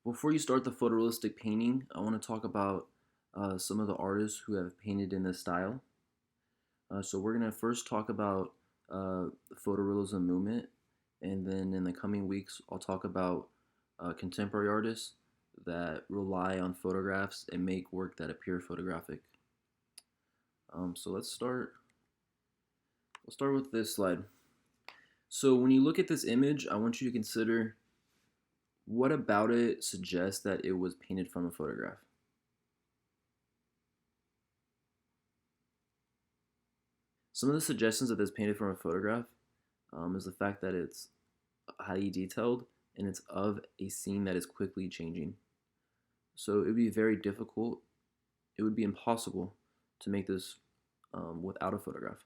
Before you start the photorealistic painting, I want to talk about some of the artists who have painted in this style. So we're going to first talk about the photorealism movement, and then in the coming weeks, I'll talk about contemporary artists that rely on photographs and make work that appear photographic. So let's start. We'll start with this slide. So when you look at this image, I want you to consider what about it suggests that it was painted from a photograph. Some of the suggestions that it's painted from a photograph is the fact that it's highly detailed and it's of a scene that is quickly changing. So it would be very difficult, it would be impossible to make this without a photograph.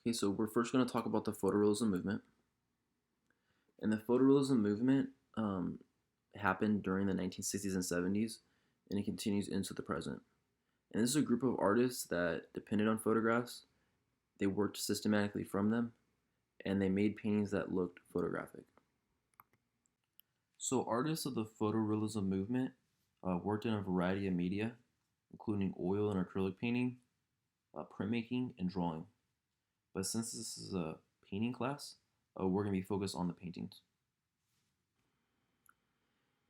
Okay, so we're first going to talk about the photorealism movement. And the photorealism movement happened during the 1960s and 70s, and it continues into the present. And this is a group of artists that depended on photographs. They worked systematically from them, and they made paintings that looked photographic. So artists of the photorealism movement worked in a variety of media, including oil and acrylic painting, printmaking, and drawing. But since this is a painting class, we're going to be focused on the paintings.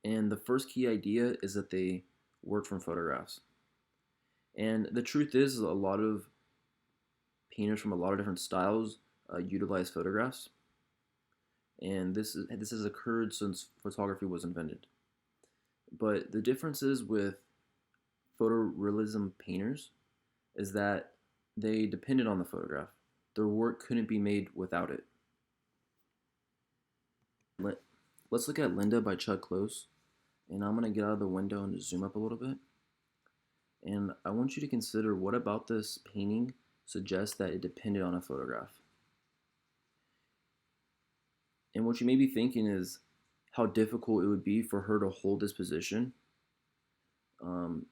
And the first key idea is that they work from photographs. And the truth is a lot of painters from a lot of different styles utilize photographs. And this has occurred since photography was invented. But the differences with photorealism painters is that they depended on the photograph. Their work couldn't be made without it. Let's look at Linda by Chuck Close. And I'm going to get out of the window and just zoom up a little bit. And I want you to consider what about this painting suggests that it depended on a photograph. And what you may be thinking is how difficult it would be for her to hold this position for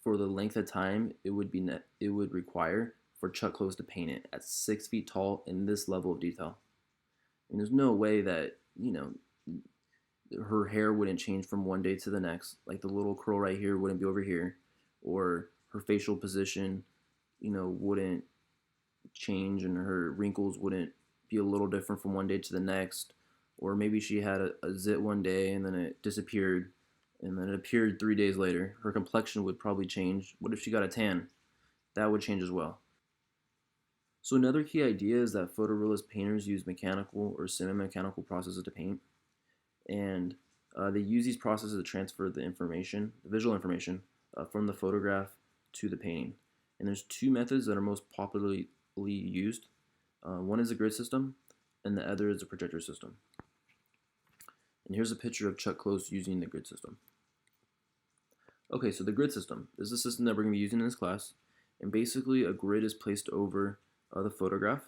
the length of time it would require for Chuck Close to paint it at 6 feet tall in this level of detail. And there's no way that, her hair wouldn't change from one day to the next. Like the little curl right here wouldn't be over here, or her facial position, wouldn't change, and her wrinkles wouldn't be a little different from one day to the next. Or maybe she had a zit one day and then it disappeared, and then it appeared 3 days later. Her complexion would probably change. What if she got a tan? That would change as well. So another key idea is that photorealist painters use mechanical or semi-mechanical processes to paint. And they use these processes to transfer the information, the visual information, from the photograph to the painting. And there's two methods that are most popularly used. One is the grid system, and the other is the projector system. And here's a picture of Chuck Close using the grid system. Okay, so the grid system. This is a system that we're going to be using in this class. And basically, a grid is placed over the photograph,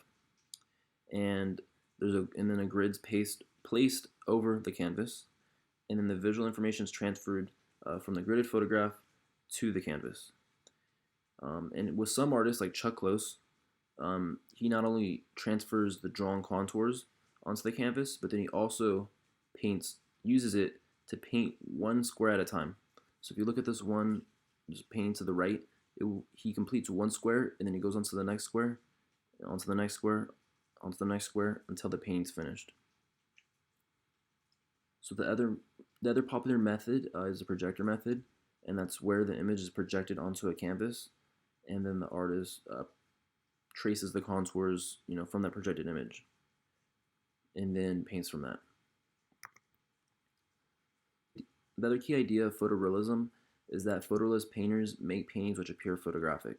and then a grid's placed over the canvas, and then the visual information is transferred from the gridded photograph to the canvas. And with some artists like Chuck Close, he not only transfers the drawn contours onto the canvas, but then he also uses it to paint one square at a time. So if you look at this one, just painting to the right, he completes one square, and then he goes onto the next square, onto the next square, onto the next square, until the painting's finished. So the other popular method is the projector method, and that's where the image is projected onto a canvas, and then the artist traces the contours, from that projected image, and then paints from that. The other key idea of photorealism is that photorealist painters make paintings which appear photographic.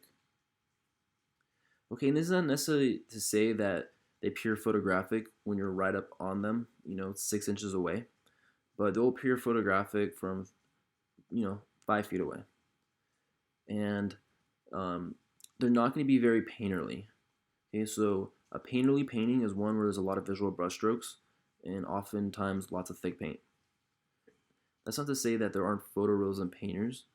Okay, and this is not necessarily to say that they appear photographic when you're right up on them, 6 inches away, but they'll appear photographic from, 5 feet away. And they're not going to be very painterly. Okay, so a painterly painting is one where there's a lot of visual brushstrokes and oftentimes lots of thick paint. That's not to say that there aren't photorealism painters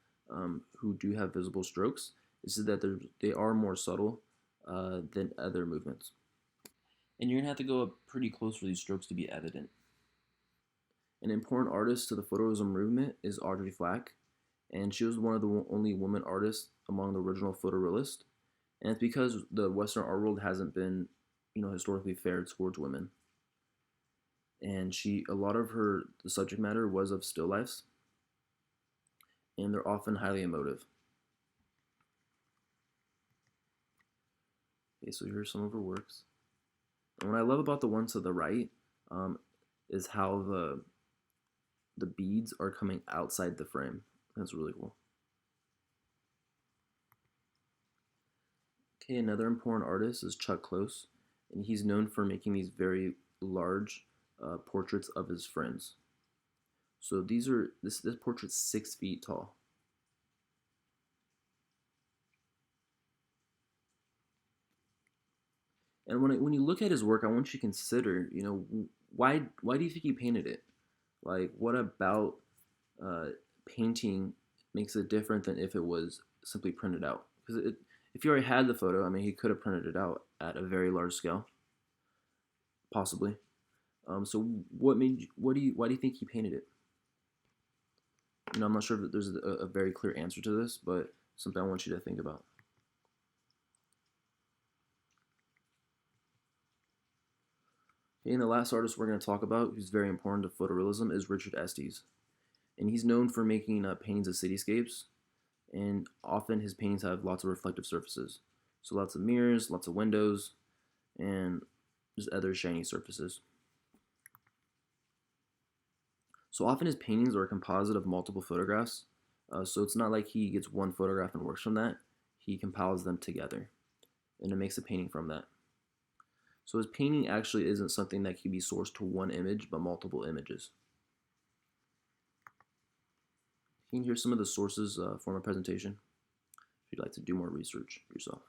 who do have visible strokes. It's just that they are more subtle than other movements. And you're going to have to go up pretty close for these strokes to be evident. An important artist to the Photorealism movement is Audrey Flack, and she was one of the only women artists among the original photorealists. And it's because the Western art world hasn't been, historically fair towards women. And a lot of the subject matter was of still lifes, and they're often highly emotive. Okay, so here's some of her works. And what I love about the one to the right is how the beads are coming outside the frame. That's really cool. Okay, another important artist is Chuck Close, and he's known for making these very large portraits of his friends. So this portrait's 6 feet tall. And when you look at his work, I want you to consider, why do you think he painted it? Like, what about painting makes it different than if it was simply printed out? Because if you already had the photo, I mean, he could have printed it out at a very large scale, possibly. So why do you think he painted it? I'm not sure if there's a very clear answer to this, but something I want you to think about. And the last artist we're going to talk about, who's very important to photorealism, is Richard Estes. And he's known for making paintings of cityscapes, and often his paintings have lots of reflective surfaces. So lots of mirrors, lots of windows, and just other shiny surfaces. So often his paintings are a composite of multiple photographs, so it's not like he gets one photograph and works from that. He compiles them together, and it makes a painting from that. So his painting actually isn't something that can be sourced to one image, but multiple images. You can hear some of the sources for my presentation if you'd like to do more research yourself.